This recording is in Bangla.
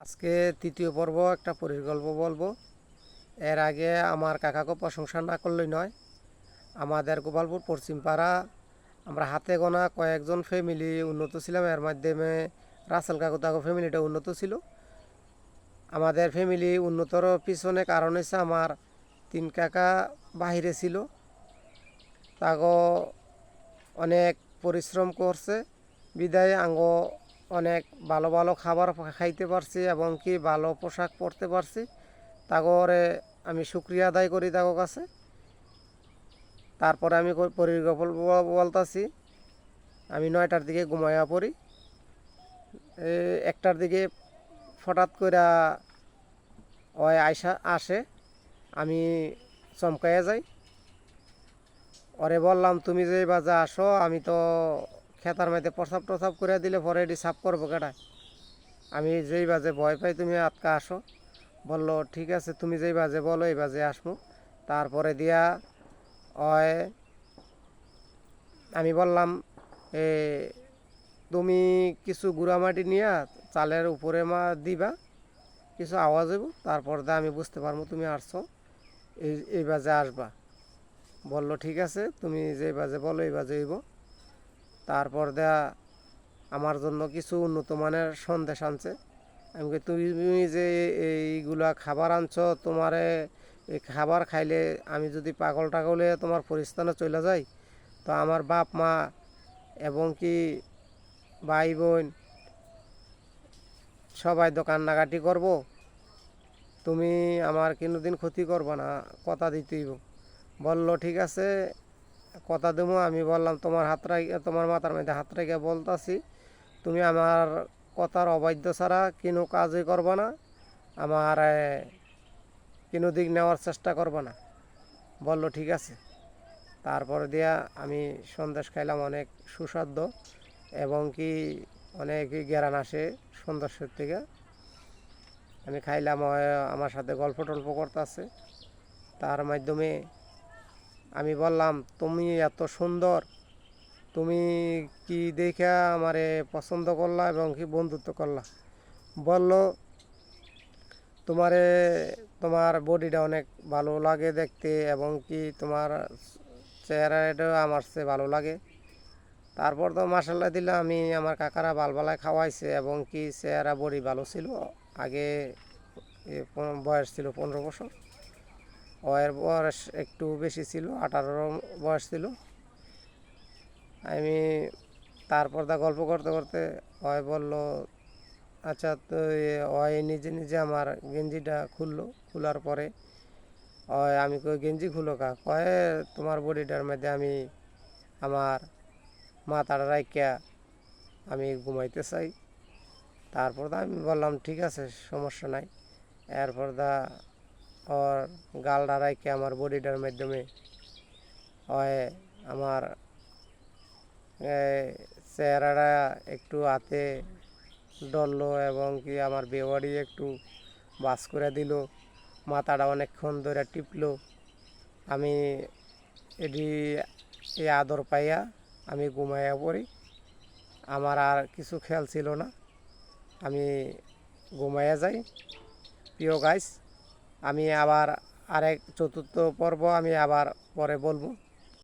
আজকে তৃতীয় পর্ব একটা পরিকল্প বলবো। এর আগে আমার কাকাকে প্রশংসা না করলেই নয়। আমাদের গোপালপুর পশ্চিম পাড়া আমরা হাতে গোনা কয়েকজন ফ্যামিলি উন্নত ছিলাম। এর মাধ্যমে রাসেল কাকু তাকু ফ্যামিলিটা উন্নত ছিল। আমাদের ফ্যামিলি উন্নতর পিছনে কারণ হচ্ছে আমার তিন কাকা বাহিরে ছিল। তাকে অনেক পরিশ্রম করছে বিদায় আঙ্গ অনেক ভালো ভালো খাবার খাইতে পারছি এবং কি ভালো পোশাক পরতে পারছি। তাগরে আমি শুক্রিয়া আদায় করি তাগো কাছে। তারপরে আমি পরিকল্পনা বলতাছি, আমি 9টার দিকে ঘুমাইয়া পড়ি। 1টার দিকে হঠাৎ করে ওই আসে, আমি চমকাইয়া যাই। ওরে বললাম, তুমি যে বাজে আসো, আমি তো খেতার মধ্যে প্রসাব টসাব করে দিলে পরে এটি সাফ করবো কেটায়। আমি যেই বাজে ভয় পাই, তুমি আটকা আসো। বললো ঠিক আছে, তুমি যেই বাজে বলো এই বাজে আসবো। তারপরে দিয়া ওই আমি বললাম, এ তুমি কিছু গুঁড়ামাটি নিয়ে চালের উপরে দিবা, কিছু আওয়াজ হইব, তারপর দা আমি বুঝতে পারবো তুমি আসছো, এই বাজে আসবা। বললো ঠিক আছে, তুমি যে বাজে বলো এই বাজে হইব। তারপর দেয়া আমার জন্য কিছু উন্নত মানের সন্দেশ আনছে। আমি তুমি যে এইগুলা খাবার আনছো, তোমারে এই খাবার খাইলে আমি যদি পাগল টাগলে তোমার পরিস্থানে চলে যাই, তো আমার বাপ মা এবং কি ভাই বোন সবাই তো কান্নাকাটি করব। তুমি আমার কোনোদিন ক্ষতি করবো না, কথা দিতেই। বললো ঠিক আছে, কথা দেবো। আমি বললাম, তোমার মাথার মধ্যে হাত রেখে বলতাছি, তুমি আমার কথার অবাধ্য ছাড়া কোনো কাজই করবে না, আমার কোনো দিক নেওয়ার চেষ্টা করবে না। বললো ঠিক আছে। তারপর দিয়া আমি সন্দেশ খাইলাম, অনেক সুস্বাদু এবং কি অনেক জ্ঞান আসে সন্দেশের থেকে। আমি খাইলাম, আমার সাথে গল্প টল্প করতেছে। তার মাধ্যমে আমি বললাম, তুমি এত সুন্দর, তুমি কি দেখা আমারে পছন্দ করলা এবং কি বন্ধুত্ব করলা। বলল, তোমারে তোমার বডিটা অনেক ভালো লাগে দেখতে এবং কি তোমার চেহারাটাও আমার চেয়ে ভালো লাগে। তারপর তো মাসাল্লাহ দিলে আমি আমার কাকারা বালবালায় খাওয়াইছে এবং কি চেহারা বডি ভালো ছিল। আগে বয়স ছিল 15 বছর, ওর বয়স একটু বেশি ছিল, 18 বয়স ছিল। আমি তারপর গল্প করতে করতে ওই বলল, আচ্ছা তো ওই নিজে নিজে আমার গেঞ্জিটা খুললো। খোলার পরে ওই আমি কই, গেঞ্জি খুলো কা? কয়ে, তোমার বডিটার মধ্যে আমি আমার মাথাটা রাইখা আমি ঘুমাইতে চাই। তারপর আমি বললাম ঠিক আছে, সমস্যা নাই। এরপর ওর গালটা রাইখে আমার বডিটার মাধ্যমে ওই আমার চেহারাটা একটু হাতে ডললো এবং কি আমার বেওয়ারি একটু বাস করে দিল। মাথাটা অনেকক্ষণ ধরে টিপলো। আমি এটি এই আদর পাইয়া আমি ঘুমাইয়া পড়ি। আমার আর কিছু খেয়াল ছিল না, আমি ঘুমাইয়া যাই। প্রিয় গাইস, আমি আবার আরেক চতুর্থ পর্ব আমি আবার পরে বলবো।